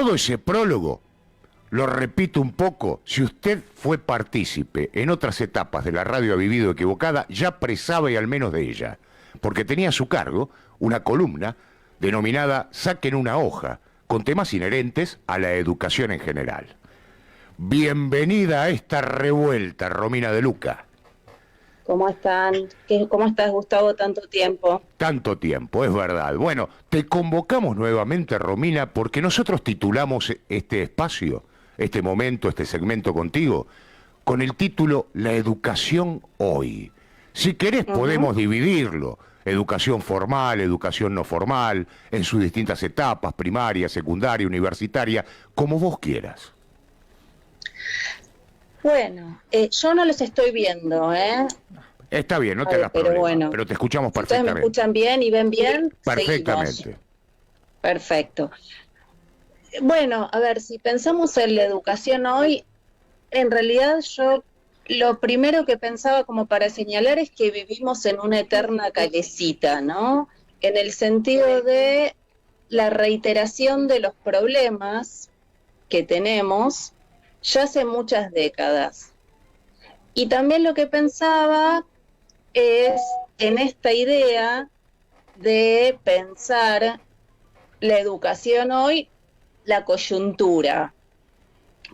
Todo ese prólogo, lo repito un poco, si usted fue partícipe en otras etapas de la radio Ha Vivido Equivocada, ya presabe al menos de ella, porque tenía a su cargo una columna denominada Saquen una hoja, con temas inherentes a la educación en general. Bienvenida a esta revuelta, Romina de Luca. ¿Cómo están? ¿Cómo estás, Gustavo, tanto tiempo? Tanto tiempo, es verdad. Bueno, te convocamos nuevamente, Romina, porque nosotros titulamos este espacio, este momento, este segmento contigo, con el título La educación hoy. Si querés podemos dividirlo, educación formal, educación no formal, en sus distintas etapas, primaria, secundaria, universitaria, como vos quieras. Bueno, yo no los estoy viendo, ¿eh? Está bien, no te hagas problema, bueno, pero te escuchamos si ustedes perfectamente. me escuchan bien y ven bien, Perfectamente. seguimos. Perfecto. Bueno, a ver, si pensamos en la educación hoy, en realidad yo lo primero que pensaba como para señalar es que vivimos en una eterna calecita, ¿no? En el sentido de la reiteración de los problemas que tenemos ya hace muchas décadas. Y también lo que pensaba es en esta idea de pensar la educación hoy, la coyuntura,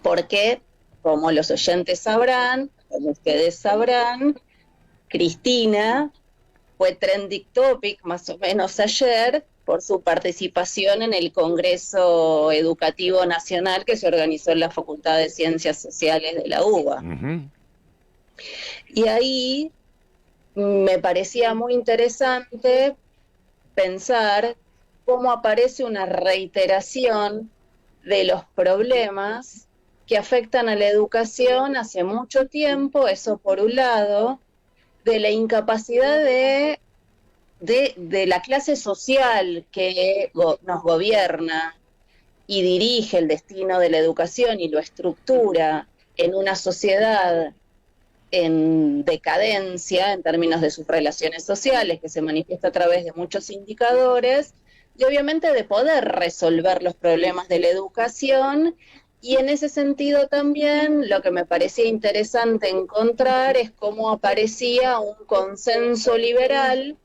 porque, como los oyentes sabrán, como ustedes sabrán, Cristina fue trending topic más o menos ayer por su participación en el Congreso Educativo Nacional que se organizó en la Facultad de Ciencias Sociales de la UBA. Y ahí me parecía muy interesante pensar cómo aparece una reiteración de los problemas que afectan a la educación hace mucho tiempo, eso por un lado, de la incapacidad de la clase social que nos gobierna y dirige el destino de la educación y lo estructura en una sociedad en decadencia en términos de sus relaciones sociales, que se manifiesta a través de muchos indicadores, y obviamente de poder resolver los problemas de la educación. Y en ese sentido también lo que me parecía interesante encontrar es cómo aparecía un consenso liberal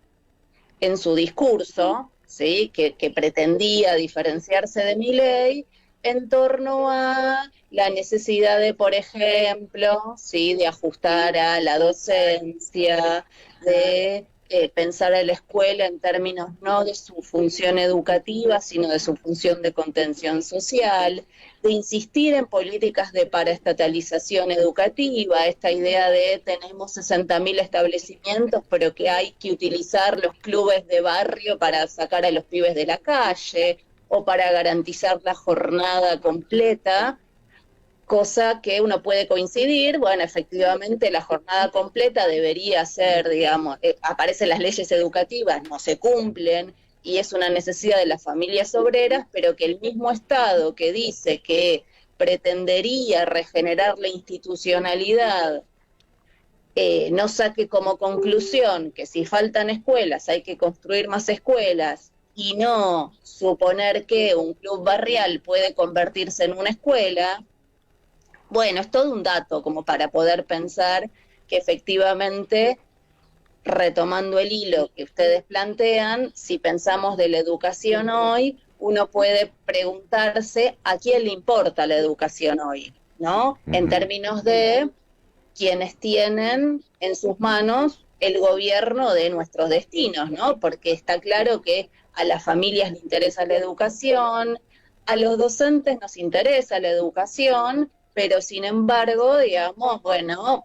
en su discurso, ¿sí? que pretendía diferenciarse de Milei en torno a la necesidad de, por ejemplo, ¿sí? de ajustar a la docencia, de pensar a la escuela en términos no de su función educativa, sino de su función de contención social, de insistir en políticas de paraestatalización educativa, esta idea de tenemos 60.000 establecimientos, pero que hay que utilizar los clubes de barrio para sacar a los pibes de la calle, o para garantizar la jornada completa, cosa que uno puede coincidir. Bueno, efectivamente la jornada completa debería ser, digamos, aparecen las leyes educativas, no se cumplen, y es una necesidad de las familias obreras, pero que el mismo Estado que dice que pretendería regenerar la institucionalidad, no saque como conclusión que si faltan escuelas hay que construir más escuelas, y no suponer que un club barrial puede convertirse en una escuela. Bueno, es todo un dato como para poder pensar que efectivamente, retomando el hilo que ustedes plantean, si pensamos de la educación hoy, uno puede preguntarse a quién le importa la educación hoy, ¿no? En términos de quienes tienen en sus manos el gobierno de nuestros destinos, ¿no? Porque está claro que a las familias les interesa la educación, a los docentes nos interesa la educación, pero sin embargo, digamos, bueno,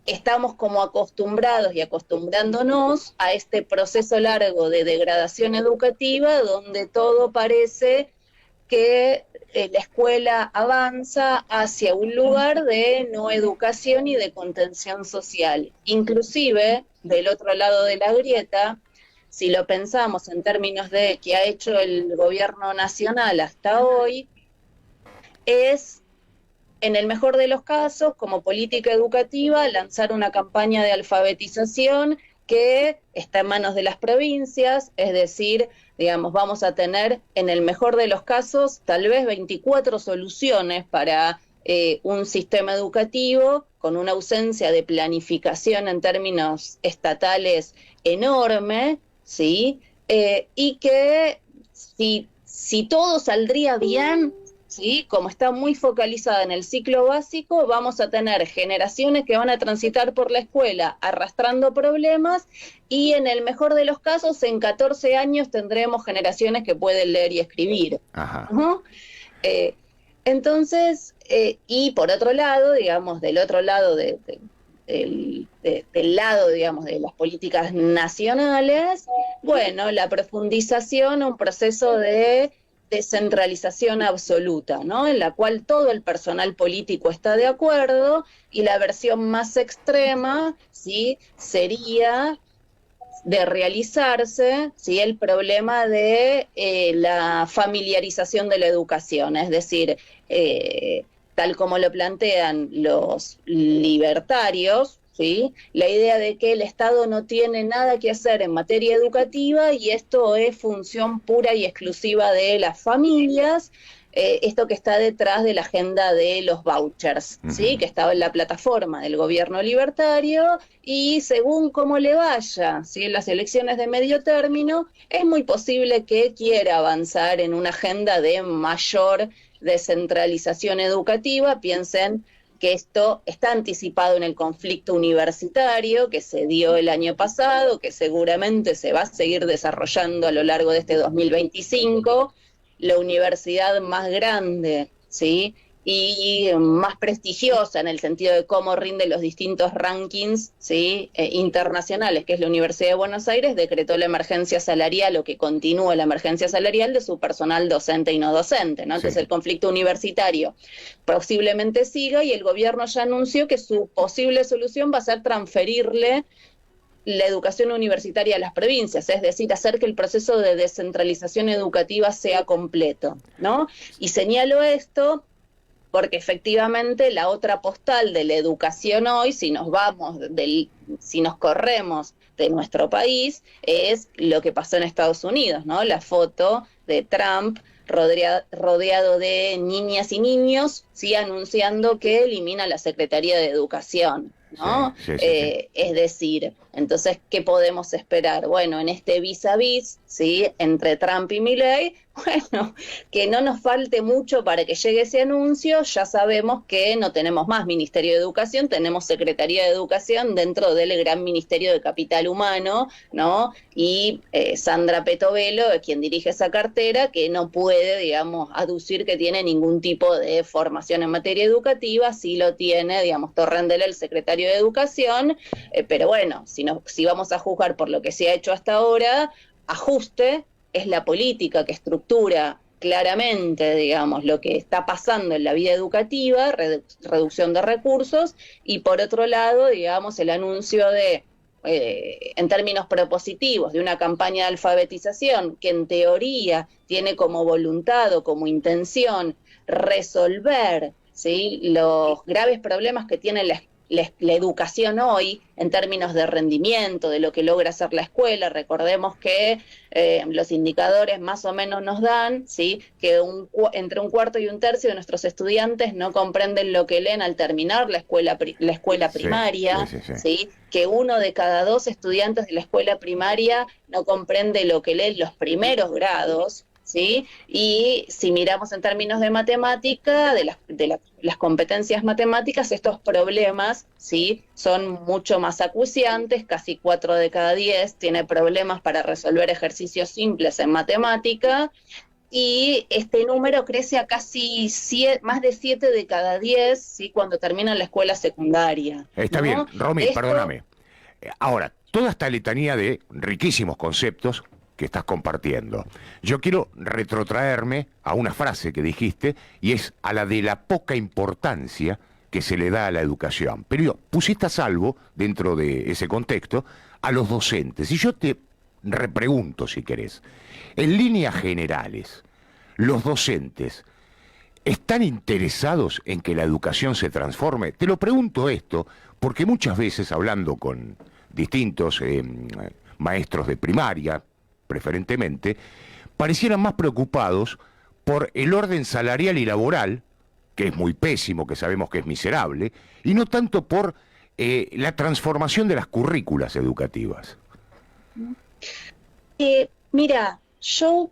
estamos como acostumbrados y acostumbrándonos a este proceso largo de degradación educativa donde todo parece que la escuela avanza hacia un lugar de no educación y de contención social. Inclusive, del otro lado de la grieta, si lo pensamos en términos de qué ha hecho el gobierno nacional hasta hoy, es, en el mejor de los casos, como política educativa, lanzar una campaña de alfabetización que está en manos de las provincias, es decir, digamos, vamos a tener en el mejor de los casos tal vez 24 soluciones para un sistema educativo con una ausencia de planificación en términos estatales enorme, ¿sí? Y que si todo saldría bien, ¿sí? Como está muy focalizada en el ciclo básico, vamos a tener generaciones que van a transitar por la escuela arrastrando problemas y en el mejor de los casos, en 14 años tendremos generaciones que pueden leer y escribir. Ajá. ¿No? Entonces, y por otro lado, digamos, del otro lado del lado, digamos, de las políticas nacionales, bueno, la profundización, un proceso de descentralización absoluta, ¿no? En la cual todo el personal político está de acuerdo y la versión más extrema, ¿sí? Sería de realizarse, ¿sí? El problema de la familiarización de la educación, es decir, tal como lo plantean los libertarios, ¿sí? La idea de que el Estado no tiene nada que hacer en materia educativa y esto es función pura y exclusiva de las familias, esto que está detrás de la agenda de los vouchers, ¿sí? Que estaba en la plataforma del gobierno libertario y según cómo le vaya, ¿sí? En las elecciones de medio término, es muy posible que quiera avanzar en una agenda de mayor descentralización educativa. Piensen que esto está anticipado en el conflicto universitario que se dio el año pasado, que seguramente se va a seguir desarrollando a lo largo de este 2025, la universidad más grande, ¿sí? Y más prestigiosa en el sentido de cómo rinde los distintos rankings, ¿sí? Internacionales, que es la Universidad de Buenos Aires, decretó la emergencia salarial o que continúa la emergencia salarial de su personal docente y no docente, ¿no? Entonces el conflicto universitario posiblemente siga y el gobierno ya anunció que su posible solución va a ser transferirle la educación universitaria a las provincias, es decir, hacer que el proceso de descentralización educativa sea completo, ¿no? Y señalo esto porque efectivamente la otra postal de la educación hoy, si nos corremos de nuestro país, es lo que pasó en Estados Unidos, ¿no? La foto de Trump rodeado de niñas y niños, sí, anunciando que elimina la Secretaría de Educación, ¿no? Sí. Es decir, entonces, ¿qué podemos esperar? Bueno, en este vis a vis, ¿sí? Entre Trump y Milei, bueno, que no nos falte mucho para que llegue ese anuncio. Ya sabemos que no tenemos más Ministerio de Educación, tenemos Secretaría de Educación dentro del gran Ministerio de Capital Humano, ¿no? Y Sandra Petovelo, quien dirige esa cartera, que no puede, digamos, aducir que tiene ningún tipo de formación en materia educativa. Sí lo tiene, digamos, Torrendel, el secretario de Educación, pero bueno, si vamos a juzgar por lo que se ha hecho hasta ahora, ajuste es la política que estructura claramente, digamos, lo que está pasando en la vida educativa, reducción de recursos, y por otro lado, digamos, el anuncio de, en términos propositivos, de una campaña de alfabetización que en teoría tiene como voluntad o como intención resolver, ¿sí? Los graves problemas que tiene la educación hoy en términos de rendimiento, de lo que logra hacer la escuela. Recordemos que los indicadores más o menos nos dan, ¿sí? Que entre un cuarto y un tercio de nuestros estudiantes no comprenden lo que leen al terminar la escuela primaria, ¿sí? Que 1 de cada 2 estudiantes de la escuela primaria no comprende lo que leen los primeros grados, ¿sí? Y si miramos en términos de matemática, de las competencias matemáticas, estos problemas, ¿sí? Son mucho más acuciantes. Casi 4 de cada 10 tiene problemas para resolver ejercicios simples en matemática, y este número crece a casi más de 7 de cada 10, ¿sí? Cuando terminan la escuela secundaria, Está ¿no? bien, Romy, perdóname. Ahora, toda esta letanía de riquísimos conceptos que estás compartiendo, yo quiero retrotraerme a una frase que dijiste, y es a la de la poca importancia que se le da a la educación. Pero pusiste a salvo, dentro de ese contexto, a los docentes. Y yo te repregunto, si querés, en líneas generales, ¿los docentes están interesados en que la educación se transforme? Te lo pregunto esto porque muchas veces, hablando con distintos maestros de primaria, preferentemente, parecieran más preocupados por el orden salarial y laboral, que es muy pésimo, que sabemos que es miserable, y no tanto por la transformación de las currículas educativas. Mira, yo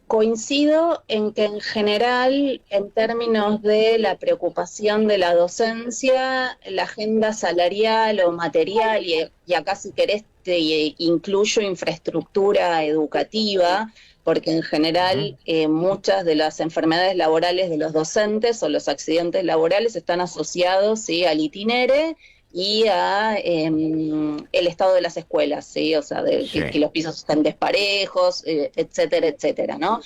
coincido en que en general, en términos de la preocupación de la docencia, la agenda salarial o material, y acá si querés te incluyo infraestructura educativa, porque en general muchas de las enfermedades laborales de los docentes o los accidentes laborales están asociados, ¿sí?, al itinere y a el estado de las escuelas, ¿sí? O sea, que los pisos están desparejos, etcétera, etcétera, ¿no?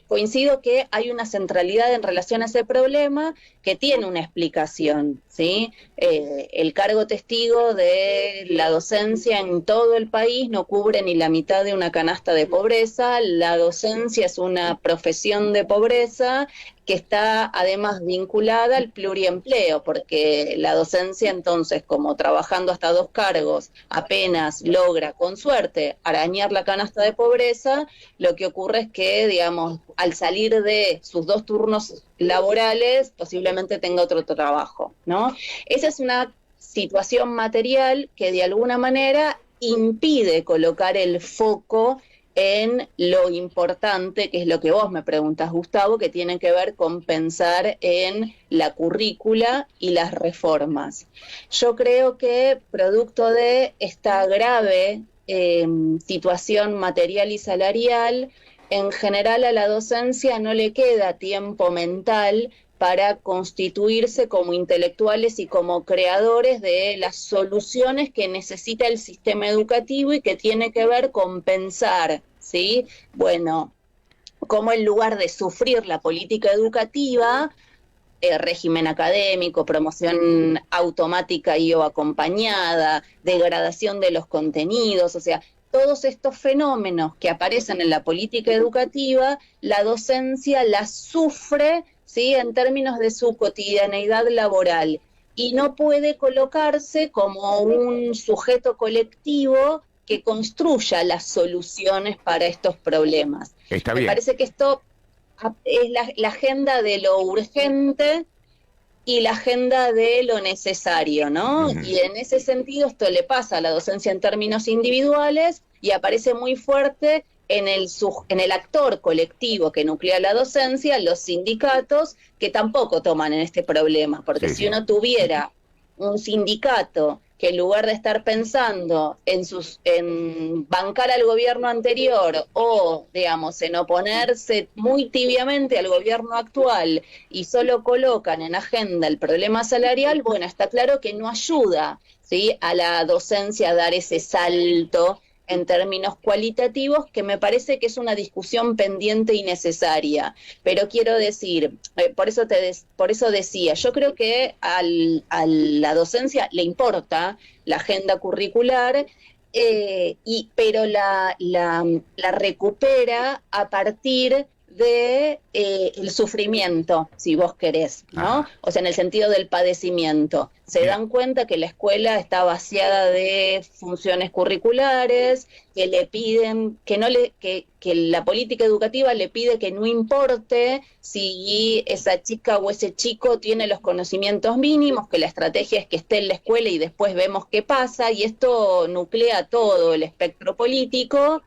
Coincido que hay una centralidad en relación a ese problema que tiene una explicación, ¿sí? El cargo testigo de la docencia en todo el país no cubre ni la mitad de una canasta de pobreza. La docencia es una profesión de pobreza que está además vinculada al pluriempleo, porque la docencia entonces, como trabajando hasta 2 cargos, apenas logra con suerte arañar la canasta de pobreza, lo que ocurre es que, digamos, al salir de sus 2 turnos laborales, posiblemente tenga otro trabajo, ¿no? Esa es una situación material que de alguna manera impide colocar el foco en lo importante, que es lo que vos me preguntas, Gustavo, que tiene que ver con pensar en la currícula y las reformas. Yo creo que producto de esta grave situación material y salarial, en general a la docencia no le queda tiempo mental para constituirse como intelectuales y como creadores de las soluciones que necesita el sistema educativo y que tiene que ver con pensar, ¿sí? Bueno, cómo en lugar de sufrir la política educativa, régimen académico, promoción automática y o acompañada, degradación de los contenidos, o sea, todos estos fenómenos que aparecen en la política educativa, la docencia las sufre, ¿sí?, en términos de su cotidianeidad laboral, y no puede colocarse como un sujeto colectivo que construya las soluciones para estos problemas. Está bien. Me parece que esto es la agenda de lo urgente y la agenda de lo necesario, ¿no? Y en ese sentido esto le pasa a la docencia en términos individuales y aparece muy fuerte en el actor colectivo que nuclea la docencia, los sindicatos, que tampoco toman en este problema, porque si uno tuviera un sindicato que en lugar de estar pensando en bancar al gobierno anterior o, digamos, en oponerse muy tibiamente al gobierno actual y solo colocan en agenda el problema salarial, bueno, está claro que no ayuda, ¿sí?, a la docencia a dar ese salto en términos cualitativos, que me parece que es una discusión pendiente y necesaria. Pero quiero decir, por eso decía, yo creo que a la docencia le importa la agenda curricular, pero la recupera a partir de el sufrimiento, si vos querés, ¿no? O sea, en el sentido del padecimiento. Se dan cuenta que la escuela está vaciada de funciones curriculares, que le piden, que la política educativa le pide que no importe si esa chica o ese chico tiene los conocimientos mínimos, que la estrategia es que esté en la escuela y después vemos qué pasa, y esto nuclea todo el espectro político.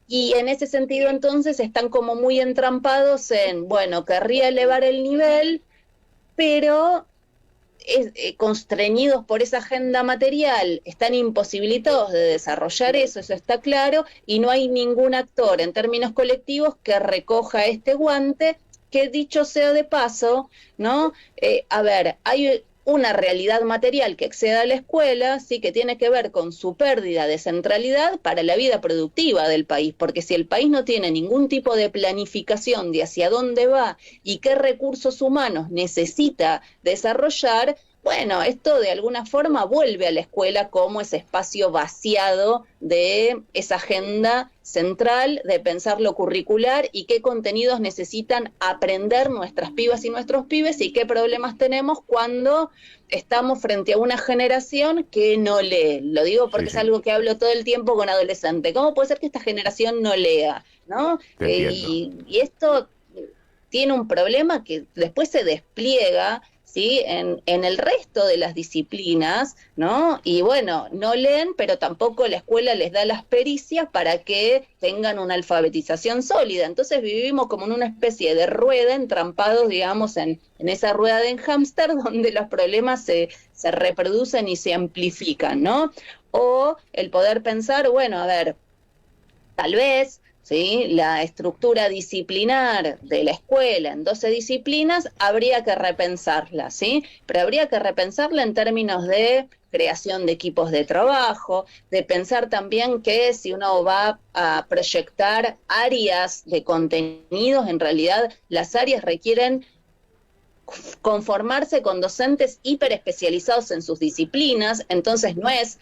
Y en ese sentido entonces están como muy entrampados en, bueno, querría elevar el nivel, pero constreñidos por esa agenda material, están imposibilitados de desarrollar eso está claro, y no hay ningún actor en términos colectivos que recoja este guante, que dicho sea de paso, ¿no? A ver, hay una realidad material que excede a la escuela, sí, que tiene que ver con su pérdida de centralidad para la vida productiva del país, porque si el país no tiene ningún tipo de planificación de hacia dónde va y qué recursos humanos necesita desarrollar, bueno, esto de alguna forma vuelve a la escuela como ese espacio vaciado de esa agenda central de pensar lo curricular y qué contenidos necesitan aprender nuestras pibas y nuestros pibes y qué problemas tenemos cuando estamos frente a una generación que no lee. Lo digo porque Sí, es sí, algo que hablo todo el tiempo con adolescentes. ¿Cómo puede ser que esta generación no lea? ¿No? te entiendo. Y esto tiene un problema que después se despliega, ¿sí? En el resto de las disciplinas, ¿no? Y bueno, no leen, pero tampoco la escuela les da las pericias para que tengan una alfabetización sólida. Entonces vivimos como en una especie de rueda, entrampados, digamos, en esa rueda de hámster donde los problemas se reproducen y se amplifican, ¿no? O el poder pensar, bueno, a ver, tal vez, ¿sí? La estructura disciplinar de la escuela en 12 disciplinas habría que repensarla, ¿sí? Pero habría que repensarla en términos de creación de equipos de trabajo, de pensar también que si uno va a proyectar áreas de contenidos, en realidad las áreas requieren conformarse con docentes hiperespecializados en sus disciplinas, entonces no es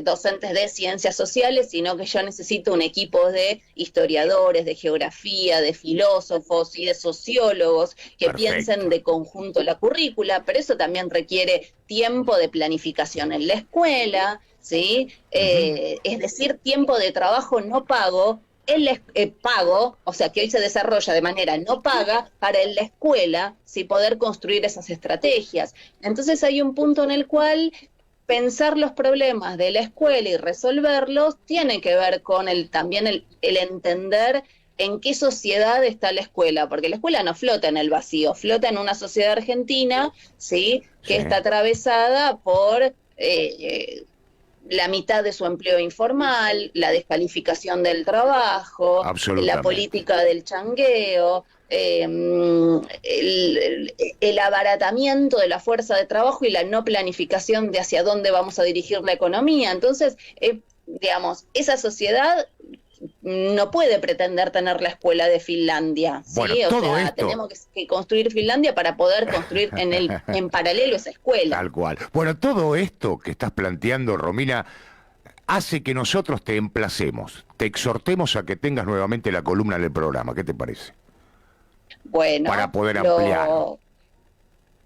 docentes de ciencias sociales, sino que yo necesito un equipo de historiadores, de geografía, de filósofos y de sociólogos que piensen Perfecto. de conjunto la currícula, pero eso también requiere tiempo de planificación en la escuela, ¿sí? Ujú. Es decir, tiempo de trabajo no pago el pago, o sea, que hoy se desarrolla de manera no paga, para en la escuela, sí poder construir esas estrategias. Entonces hay un punto en el cual pensar los problemas de la escuela y resolverlos tiene que ver con también el entender en qué sociedad está la escuela, porque la escuela no flota en el vacío, flota en una sociedad argentina, ¿sí? Que Sí, está atravesada por la mitad de su empleo informal, la descalificación del trabajo, la absolutamente. política del changueo, el abaratamiento de la fuerza de trabajo y la no planificación de hacia dónde vamos a dirigir la economía. Entonces, digamos, esa sociedad no puede pretender tener la escuela de Finlandia, Bueno, ¿sí? O todo sea, esto, tenemos que construir Finlandia para poder construir en paralelo esa escuela. tal cual. Bueno, todo esto que estás planteando, Romina, hace que nosotros te emplacemos, te exhortemos a que tengas nuevamente la columna del programa. ¿Qué te parece? Para Bueno, poder ampliar. lo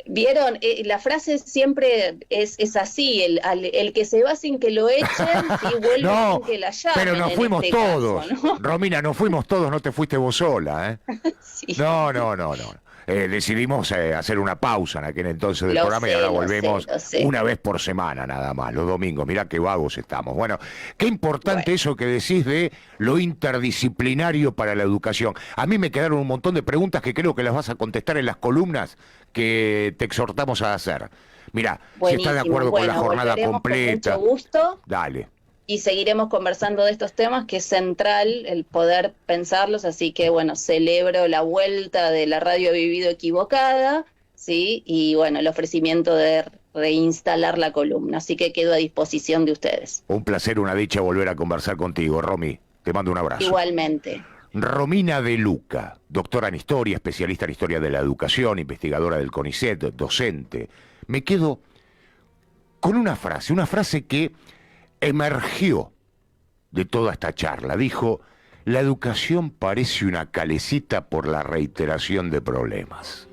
vieron, la frase siempre es así, el que se va sin que lo echen, sí, vuelve No, sin que la pero llamen nos en fuimos este caso, todos. ¿no? Romina, nos fuimos todos, no te fuiste vos sola, ¿eh? Sí, No, no, no, no. Decidimos hacer una pausa en aquel entonces del lo programa y ahora sé, lo sé, volvemos lo sé. una vez por semana nada más, los domingos. Mirá qué vagos estamos. Bueno, qué importante Bueno, eso que decís de lo interdisciplinario para la educación. A mí me quedaron un montón de preguntas que creo que las vas a contestar en las columnas que te exhortamos a hacer. Mirá, si estás de buenísimo. acuerdo con la Bueno, jornada volveremos con mucho completa, gusto dale. y seguiremos conversando de estos temas, que es central el poder pensarlos, así que bueno, celebro la vuelta de la radio Vivido Equivocada, ¿sí? Y bueno, el ofrecimiento de reinstalar la columna, así que quedo a disposición de ustedes. Un placer, una dicha volver a conversar contigo, Romy. Te mando un abrazo. Igualmente. Romina De Luca, doctora en historia, especialista en historia de la educación, investigadora del CONICET, docente. Me quedo con una frase que emergió de toda esta charla. Dijo, la educación parece una calecita por la reiteración de problemas.